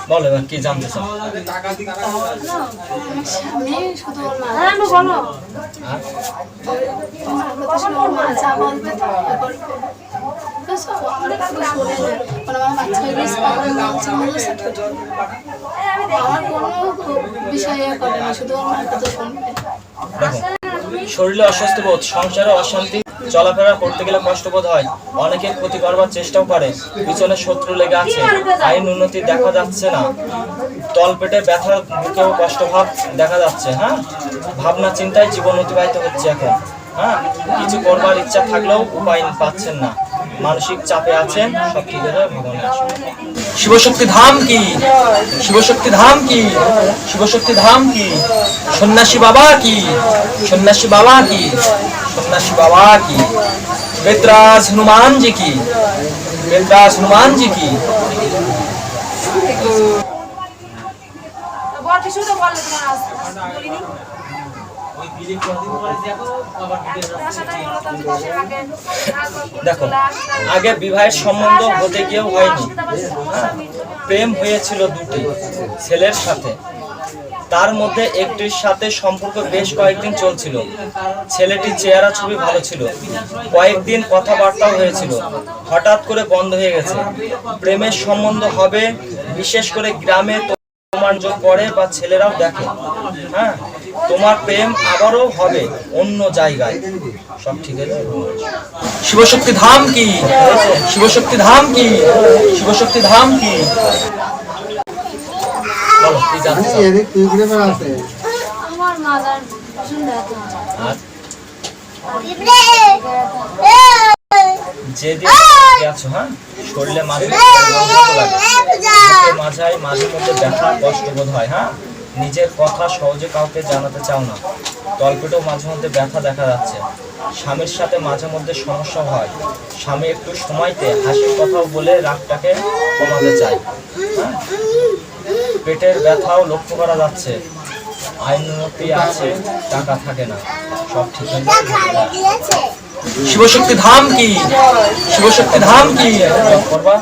বলো এবার কি জানতে চাও? শরীরে অস্বস্তি বোধ, সংসারে অশান্তি, চলাফেরা করতে গেলে কষ্টবোধ হয়, অনেকে ক্ষতি করবার চেষ্টাও করে, পিছনে শত্রু লেগে আছে, আইন উন্নতি দেখা যাচ্ছে না, তলপেটে ব্যথা, বুকেও কষ্টভাব দেখা যাচ্ছে। হ্যাঁ, ভাবনা চিন্তায় জীবন অতিবাহিত হচ্ছে এখন। হ্যাঁ, কিছু করবার ইচ্ছা থাকলেও উপায় পাচ্ছেন না, মানসিক চাপে আছেন। সব ঠিক হয়ে যাবে, ভগবানের আশীর্বাদ। শিবশক্তি ধাম কি? শিবশক্তি ধাম কি? শিবশক্তি ধাম কি? সন্ন্যাসী বাবা কি? সন্ন্যাসী বাবা কি? সন্ন্যাসী বাবা কি? বেদরাজ হনুমান জি কি? বেদরাজ হনুমান জি কি? দেখো, আগে বিবাহের সম্বন্ধ হতে গিয়েও হয়নি, প্রেম হয়েছিল দুটি ছেলের সাথে। তার মধ্যে একটির সাথে সম্পর্ক বেশ কয়েকদিন চলছিল। ছেলেটির চেহারা ছবি ভালো ছিল, কয়েকদিন কথাবার্তাও হয়েছিল, হঠাৎ করে বন্ধ হয়ে গেছে। প্রেমের সম্বন্ধ হবে, বিশেষ করে গ্রামে তোমার যোগ করে বা ছেলেরাও দেখে। হ্যাঁ, তোমার প্রেম আবারও হবে অন্য জায়গায়। সব ঠিক আছে। শিবশক্তি ধাম কি? শিবশক্তি ধাম কি? শিবশক্তি ধাম কি? বলো কি জানতে চাও? আমার মাদার যেদিন আছো, হ্যাঁ, শরীরে মাঝে মাঝে মধ্যে ব্যথা, কষ্টবোধ হয়। হ্যাঁ, নিজের কথা সহজে কাউকে জানাতে চাও না, তলপেটেও মাঝে মধ্যে ব্যথা দেখা যাচ্ছে। স্বামীর সাথে মাঝে মধ্যে সমস্যা হয়, স্বামী একটু সময়তে হাসির কথাও বলে রাগটাকে কমাতে চায়। হ্যাঁ, পেটের ব্যথাও লক্ষ্য করা যাচ্ছে, আইন উন্নতি আছে, টাকা থাকে না। সব ঠিক হয়ে যাবে। শিবশক্তি ধাম কি? শিবশক্তি ধাম কি? করবা।